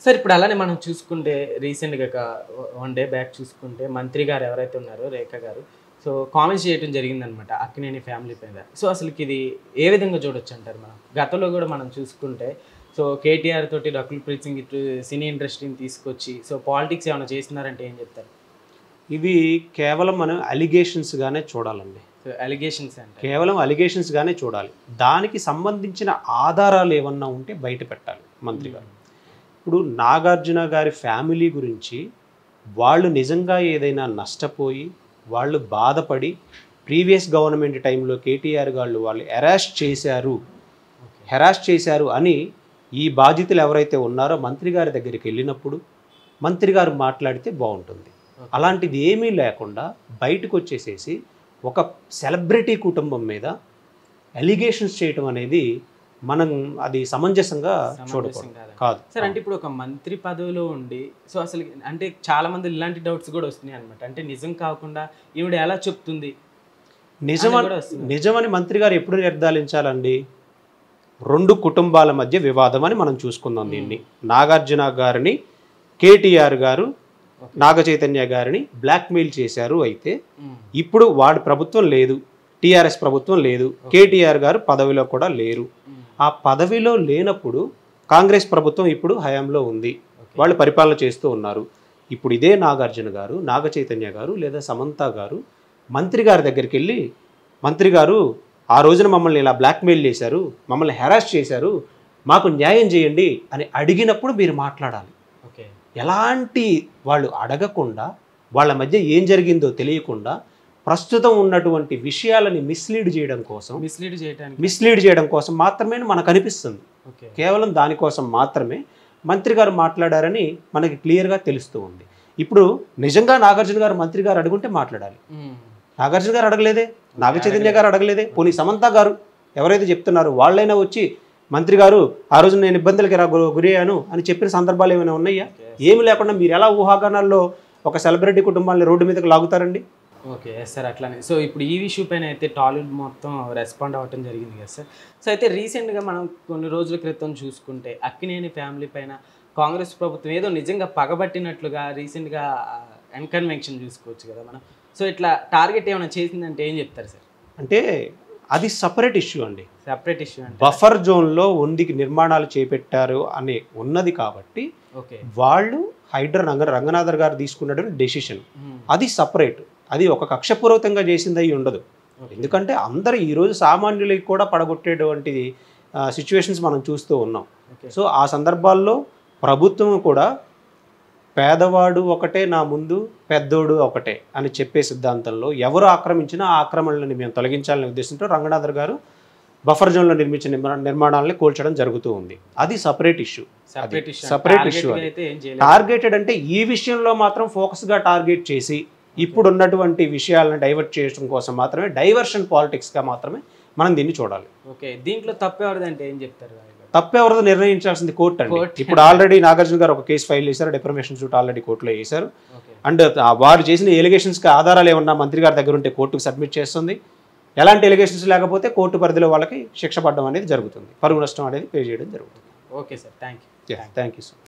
Sir ఇప్పుడు అలానే మనం చూసుకుంటే రీసెంట్గా 1 డే బ్యాక్ చూసుకుంటే మంత్రి గారు ఎవరైతే ఉన్నారో రేఖ గారు సో కామెంట్స్ చేయడం జరిగిందనమాట అక్కినేని ఫ్యామిలీ పైన. సో అసలుకి ఇది ఏ విధంగా చూడొచ్చు అంటారు మనం? గతంలో కూడా మనం చూసుకుంటే సో కేటీఆర్ తోటి రకుల్ ప్రీత్ సింగ్ ఇటు సినీ ఇండస్ట్రీని తీసుకొచ్చి సో పాలిటిక్స్ ఏమైనా చేస్తున్నారంటే ఏం చెప్తారు? ఇవి కేవలం మనం అలిగేషన్స్గానే చూడాలండి. సో అలిగేషన్స్ అంటే కేవలం అలిగేషన్స్గానే చూడాలి. దానికి సంబంధించిన ఆధారాలు ఏమన్నా ఉంటే బయట పెట్టాలి మంత్రి గారు. ఇప్పుడు నాగార్జున గారి ఫ్యామిలీ గురించి వాళ్ళు నిజంగా ఏదైనా నష్టపోయి వాళ్ళు బాధపడి ప్రీవియస్ గవర్నమెంట్ టైంలో కేటీఆర్ గారు వాళ్ళు హెరాస్ చేశారు అని ఈ బాధితులు ఎవరైతే ఉన్నారో మంత్రి గారి దగ్గరికి వెళ్ళినప్పుడు మంత్రి గారు మాట్లాడితే బాగుంటుంది. అలాంటిది ఏమీ లేకుండా బయటకు వచ్చేసేసి ఒక సెలబ్రిటీ కుటుంబం మీద అలిగేషన్స్ చేయటం అనేది మనం అది సమంజసంగా చూడకూడదు కాదు సార్. అంటే ఇప్పుడు ఒక మంత్రి పదవిలో ఉండి సో అసలు అంటే చాలా మంది ఇలాంటి డౌట్స్ కూడా వస్తున్నాయి అనమాట. అంటే నిజం కాకుండా ఈవిడ ఎలా చెప్తుంది నిజమని మంత్రి గారు ఎప్పుడు నిర్ధారించాలండి? 2 కుటుంబాల మధ్య వివాదం అని మనం చూసుకుందాం దీన్ని. నాగార్జున గారిని కేటీఆర్ గారు నాగ చైతన్య గారిని బ్లాక్మెయిల్ చేశారు. అయితే ఇప్పుడు వాడి ప్రభుత్వం లేదు, టీఆర్ఎస్ ప్రభుత్వం లేదు, కేటీఆర్ గారు పదవిలో కూడా లేరు. ఆ పదవిలో లేనప్పుడు కాంగ్రెస్ ప్రభుత్వం ఇప్పుడు హయాంలో ఉంది, వాళ్ళు పరిపాలన చేస్తూ ఉన్నారు. ఇప్పుడు ఇదే నాగార్జున గారు, నాగ చైతన్య గారు లేదా సమంత గారు మంత్రి గారి దగ్గరికి వెళ్ళి మంత్రి గారు ఆ రోజున మమ్మల్ని ఇలా బ్లాక్మెయిల్ చేశారు, మమ్మల్ని హెరాస్ చేశారు, మాకు న్యాయం చేయండి అని అడిగినప్పుడు మీరు మాట్లాడాలి. ఎలాంటి వాళ్ళు అడగకుండా వాళ్ళ మధ్య ఏం జరిగిందో తెలియకుండా ప్రస్తుతం ఉన్నటువంటి విషయాలని మిస్లీడ్ చేయడం కోసం మాత్రమే మనకు అనిపిస్తుంది. కేవలం దానికోసం మాత్రమే మంత్రి గారు మాట్లాడారని మనకి క్లియర్గా తెలుస్తూ ఉంది. ఇప్పుడు నిజంగా నాగార్జున గారు మంత్రి గారు అడుగుంటే మాట్లాడాలి. నాగార్జున గారు అడగలేదే, నాగ చైతన్య గారు అడగలేదే, పోనీ సమంత గారు ఎవరైతే చెప్తున్నారో వాళ్ళైనా వచ్చి మంత్రి గారు ఆ రోజు నేను ఇబ్బందులకి గురయ్యాను అని చెప్పిన సందర్భాలు ఏమైనా ఉన్నాయా? ఏమి లేకుండా మీరు ఎలా ఊహాగానాల్లో ఒక సెలబ్రిటీ కుటుంబాన్ని రోడ్డు మీదకి లాగుతారండి? ఓకే సార్, అట్లానే. సో ఇప్పుడు ఈ ఇష్యూ పైన అయితే టాలీవుడ్ మొత్తం రెస్పాండ్ అవ్వటం జరిగింది కదా సార్. సో అయితే రీసెంట్గా మనం కొన్ని రోజుల క్రితం చూసుకుంటే అక్కినేని ఫ్యామిలీ పైన కాంగ్రెస్ ప్రభుత్వం ఏదో నిజంగా పగబట్టినట్లుగా రీసెంట్గా ఎన్కన్వెన్షన్ చూసుకోవచ్చు కదా మనం. సో ఇట్లా టార్గెట్ ఏమైనా చేసిందంటే ఏం చెప్తారు సార్? అంటే అది సపరేట్ ఇష్యూ అండి. సపరేట్ ఇష్యూ అంటే బఫర్ జోన్లో ఉందికి నిర్మాణాలు చేపట్టారు అని ఉన్నది కాబట్టి వాళ్ళు రంగనాథర్ గారు తీసుకున్నటువంటి డెసిషన్ అది సపరేట్. అది ఒక కక్షపూర్వకంగా చేసింది అయి ఉండదు. ఎందుకంటే అందరూ ఈరోజు సామాన్యులకి కూడా పడగొట్టేటువంటి సిచ్యువేషన్స్ మనం చూస్తూ ఉన్నాం. సో ఆ సందర్భాల్లో ప్రభుత్వం కూడా పేదవాడు ఒకటే నా ముందు, పెద్దోడు ఒకటే అని చెప్పే సిద్ధాంతంలో ఎవరు ఆక్రమించినా ఆ ఆక్రమణలను మేము తొలగించాలనే ఉద్దేశంతో రంగనాథర్ గారు బఫర్ జోన్లో నిర్మించిన నిర్మాణాలని కూల్చడం జరుగుతూ ఉంది. అది సపరేట్ ఇష్యూ. టార్గెటెడ్ అంటే ఈ విషయంలో మాత్రం ఫోకస్గా టార్గెట్ చేసి ఇప్పుడున్నటువంటి విషయాలను డైవర్ట్ చేయడం కోసం మాత్రమే, డైవర్షన్ పాలిటిక్స్గా మాత్రమే మనం దీన్ని చూడాలి. ఓకే, దీంట్లో తప్పెవరిదంటే ఏం చెప్తారు? తప్పెవరిదో నిర్ణయించాల్సింది కోర్టు అండి. ఇప్పుడు ఆల్రెడీ నాగార్జున గారు ఒక కేసు ఫైల్ చేశారు, డిఫర్మేషన్ సూట్ ఆల్రెడీ కోర్టులో వేశారు. అండ్ వారు చేసిన ఎలిగేషన్స్కి ఆధారాలు ఏమన్నా మంత్రి గారి దగ్గర ఉంటే కోర్టుకు సబ్మిట్ చేస్తుంది. ఎలాంటి ఎలిగేషన్స్ లేకపోతే కోర్టు పరిధిలో వాళ్ళకి శిక్ష పడడం అనేది జరుగుతుంది, పరువు నష్టం అనేది పే చేయడం జరుగుతుంది. Okay sir, thank you. Thank you sir.